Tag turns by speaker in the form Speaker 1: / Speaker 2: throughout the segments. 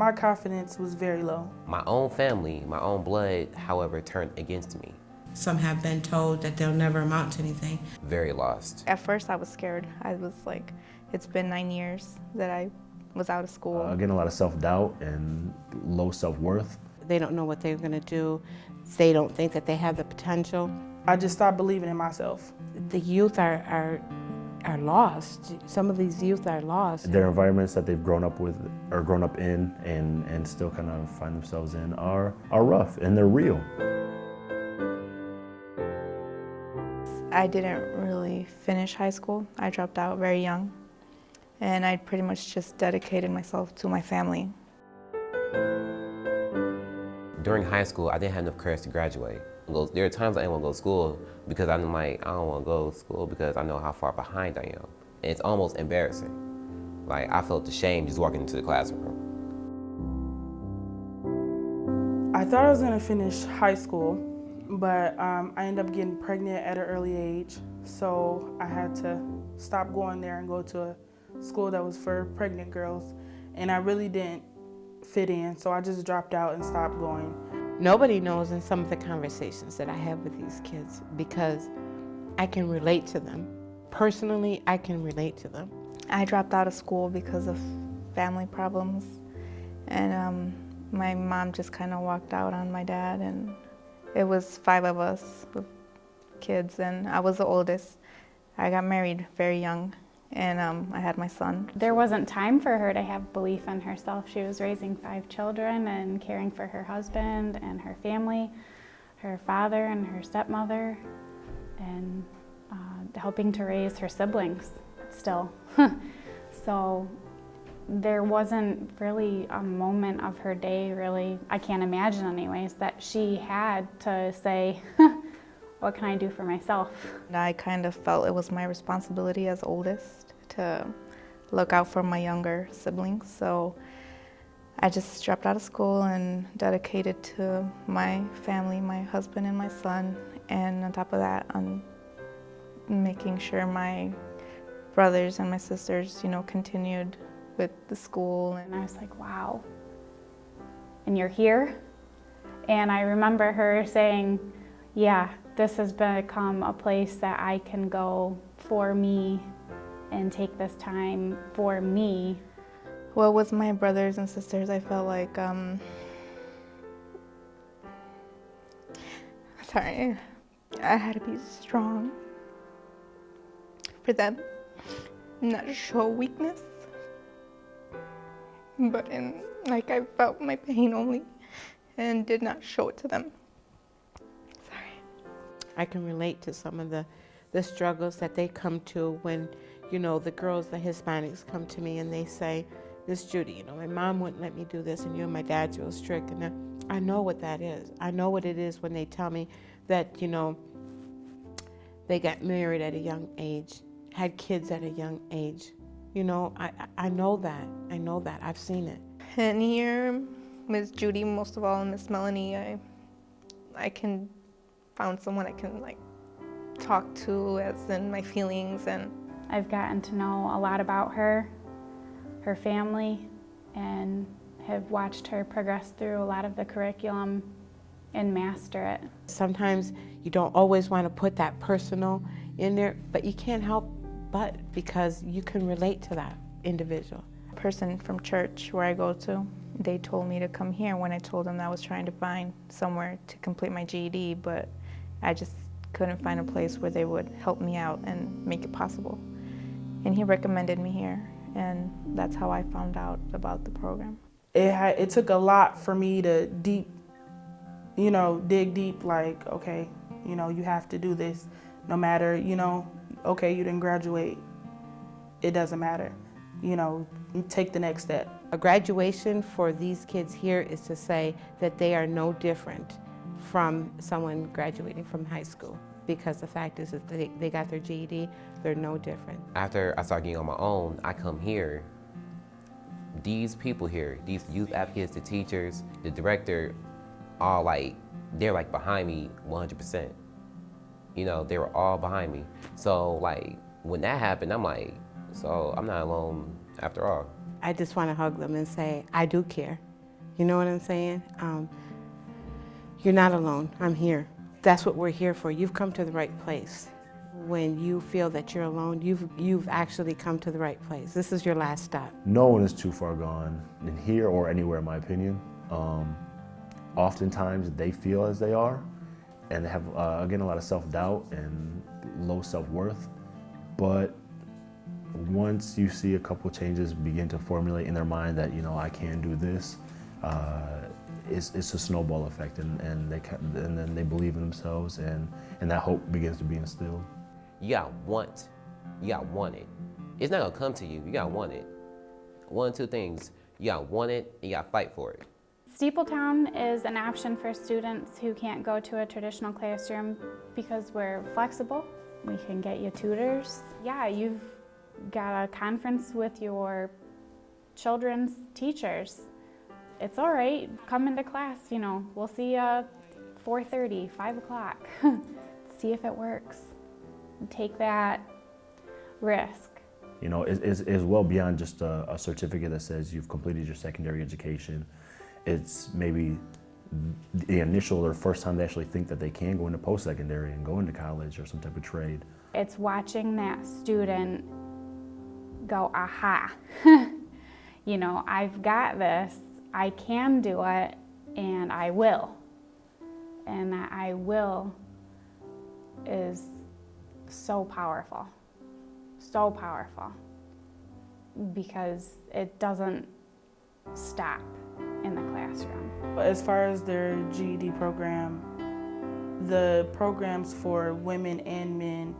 Speaker 1: my confidence was very low.
Speaker 2: My own family, my own blood, however, turned against me.
Speaker 3: Some have been told that they'll never amount to anything.
Speaker 2: Very lost.
Speaker 4: At first I was scared. I was like, it's been 9 years that I was out of school.
Speaker 5: Getting a lot of self-doubt and low self-worth.
Speaker 6: They don't know what they're going to do. They don't think that they have the potential.
Speaker 1: I just stopped believing in myself.
Speaker 6: The youth are lost. Some of these youth are lost.
Speaker 5: Their environments that they've grown up with or grown up in and still kind of find themselves in are rough and they're real.
Speaker 4: I didn't really finish high school. I dropped out very young, and I pretty much just dedicated myself to my family.
Speaker 2: During high school, I didn't have enough courage to graduate. There are times I didn't want to go to school because I'm like, I don't want to go to school because I know how far behind I am. And it's almost embarrassing. Like, I felt ashamed just walking into the classroom.
Speaker 1: I thought I was gonna finish high school, but I ended up getting pregnant at an early age, so I had to stop going there and go to a school that was for pregnant girls, and I really didn't fit in, so I just dropped out and stopped going.
Speaker 6: Nobody knows in some of the conversations that I have with these kids because I can relate to them. Personally, I can relate to them.
Speaker 4: I dropped out of school because of family problems, and my mom just kind of walked out on my dad, and it was 5 of us with kids, and I was the oldest. I got married very young, and I had my son.
Speaker 7: There wasn't time for her to have belief in herself. She was raising 5 children and caring for her husband and her family, her father and her stepmother, and helping to raise her siblings still. So there wasn't really a moment of her day, really, I can't imagine anyways, that she had to say, what can I do for myself?
Speaker 4: I kind of felt it was my responsibility as oldest to look out for my younger siblings, so I just dropped out of school and dedicated to my family, my husband and my son, and on top of that, on making sure my brothers and my sisters, continued with the school.
Speaker 7: And I was like, wow, and you're here? And I remember her saying, yeah, this has become a place that I can go for me and take this time for me.
Speaker 4: Well, with my brothers and sisters, I felt like, sorry, I had to be strong for them, not show weakness, but I felt my pain only and did not show it to them. Sorry.
Speaker 6: I can relate to some of the struggles that they come to when, the girls, the Hispanics come to me and they say, Miss Judy, my mom wouldn't let me do this and you and my dad's real strict. And I know what that is. I know what it is when they tell me that, they got married at a young age, had kids at a young age. I know that. I know that. I've seen it.
Speaker 4: And here, Miss Judy, most of all, and Miss Melanie, I can found someone I can talk to as in my feelings, and
Speaker 7: I've gotten to know a lot about her family, and have watched her progress through a lot of the curriculum and master it.
Speaker 6: Sometimes you don't always want to put that personal in there, but you can't help but because you can relate to that individual.
Speaker 4: A person from church where I go to, they told me to come here when I told them that I was trying to find somewhere to complete my GED, but I just couldn't find a place where they would help me out and make it possible. And he recommended me here, and that's how I found out about the program.
Speaker 1: It took a lot for me to dig deep, like, okay, you have to do this, no matter, okay, you didn't graduate, it doesn't matter, take the next step.
Speaker 6: A graduation for these kids here is to say that they are no different from someone graduating from high school, because the fact is that they got their GED, they're no different.
Speaker 2: After I started getting on my own, I come here. These people here, these youth advocates, the teachers, the director, all they're behind me 100%. They were all behind me. So when that happened, I'm like, so I'm not alone after all.
Speaker 6: I just want to hug them and say, I do care. You know what I'm saying? You're not alone. I'm here. That's what we're here for. You've come to the right place. When you feel that you're alone, you've actually come to the right place. This is your last stop.
Speaker 5: No one is too far gone in here or anywhere, in my opinion. Oftentimes they feel as they are, and they have, again, a lot of self-doubt and low self-worth. But once you see a couple changes begin to formulate in their mind that, you know, I can do this, it's a snowball effect, and then they believe in themselves, and that hope begins to be instilled.
Speaker 2: You gotta want it. It's not gonna come to you, you gotta want it. One of two things, you gotta want it, and you gotta fight for it.
Speaker 7: Steepletown is an option for students who can't go to a traditional classroom because we're flexible. We can get you tutors. Yeah, you've got a conference with your children's teachers. It's all right, come into class, you know, we'll see you 4:30, 5 o'clock. See if it works. Take that risk.
Speaker 5: You know, it's well beyond just a certificate that says you've completed your secondary education. It's maybe the initial or first time they actually think that they can go into post-secondary and go into college or some type of trade.
Speaker 7: It's watching that student go, aha, you know, I've got this, I can do it, and I will. And that I will is so powerful, because it doesn't stop in the classroom.
Speaker 1: As far as their GED program, the programs for women and men,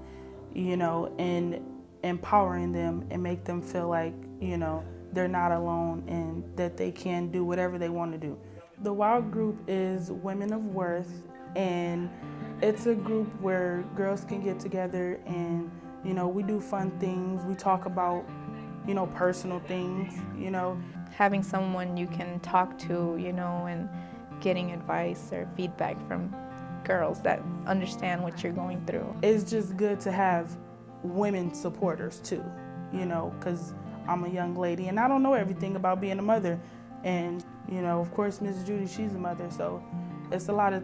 Speaker 1: you know, and empowering them and make them feel like, you know, they're not alone and that they can do whatever they want to do. The WOW group is Women of Worth, and it's a group where girls can get together and, you know, we do fun things. We talk about, you know, personal things, you know.
Speaker 4: Having someone you can talk to, you know, and getting advice or feedback from girls that understand what you're going through.
Speaker 1: It's just good to have women supporters too, you know, because I'm a young lady and I don't know everything about being a mother. And, you know, of course, Miss Judy, she's a mother, so it's a lot of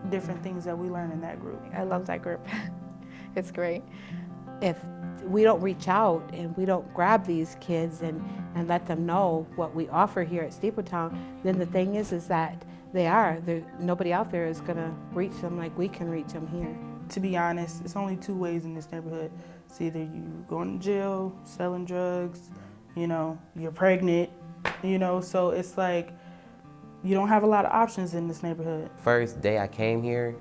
Speaker 1: different things that we learn in that group.
Speaker 4: I love that group. It's great.
Speaker 6: If we don't reach out and we don't grab these kids and let them know what we offer here at Steepletown, then the thing is that nobody out there is gonna reach them like we can reach them here.
Speaker 1: To be honest, it's only two ways in this neighborhood. It's either you going to jail, selling drugs, you know, you're pregnant, you know, so it's like you don't have a lot of options in this neighborhood.
Speaker 2: First day I came here,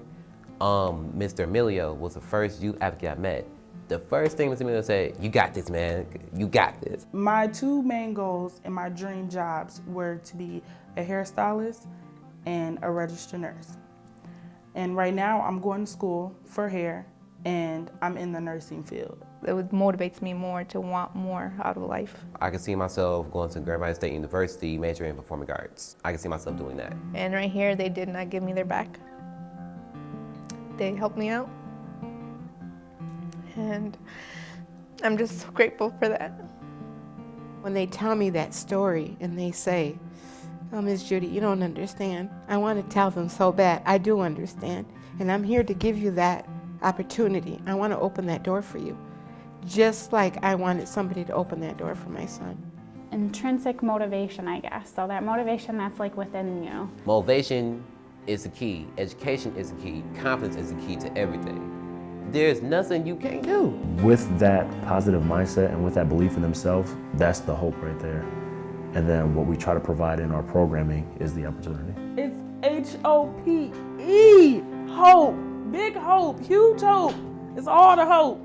Speaker 2: Mr. Emilio was the first youth advocate I met. The first thing Mr. Emilio said, you got this, man, you got this.
Speaker 1: My two main goals and my dream jobs were to be a hairstylist and a registered nurse. And right now I'm going to school for hair and I'm in the nursing field.
Speaker 4: It motivates me more to want more out of life.
Speaker 2: I can see myself going to Grand Valley State University, majoring in performing arts. I can see myself doing that.
Speaker 4: And right here, they did not give me their back. They helped me out. And I'm just so grateful for that.
Speaker 6: When they tell me that story and they say, oh, Miss Judy, you don't understand. I want to tell them so bad. I do understand. And I'm here to give you that opportunity. I want to open that door for you. Just like I wanted somebody to open that door for my son.
Speaker 7: Intrinsic motivation, I guess. So that motivation that's like within you.
Speaker 2: Motivation is the key. Education is the key. Confidence is the key to everything. There's nothing you can't do.
Speaker 5: With that positive mindset and with that belief in themselves, that's the hope right there. And then what we try to provide in our programming is the opportunity.
Speaker 1: It's H-O-P-E, hope, big hope, huge hope. It's all the hope.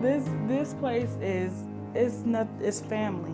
Speaker 1: This place it's family.